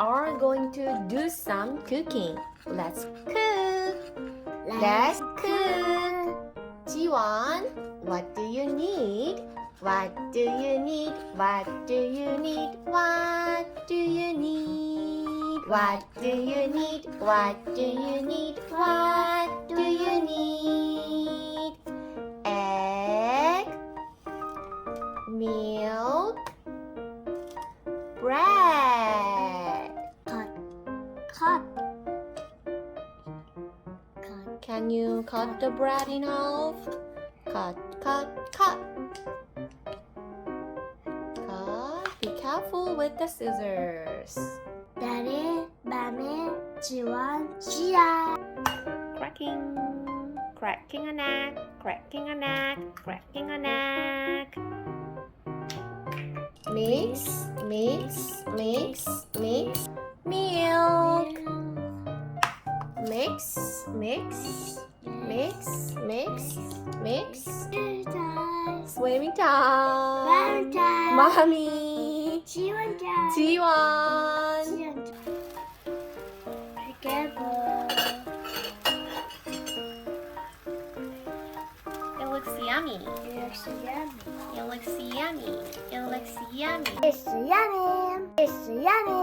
are going to do some cooking. Let's cook. Let's cook. 지원, what do you need? What do you need? What do you need? What do you need? What do you need? What do you need? What do you need? Egg, milk, bread. cut. Can you cut the bread in half? Cut, cut, cut. Cut. Be careful with the scissors. 나를 맘에 지원 쥐야. Cracking, cracking an egg, cracking an egg, cracking an egg. Mix, mix, mix, mix. Milk. Mix, mix, mix, mix, mix. Swimming time. Mommy. 지원자. 지원. Together. It looks yummy. It's yummy. It looks yummy. It looks yummy. It's yummy. It's yummy.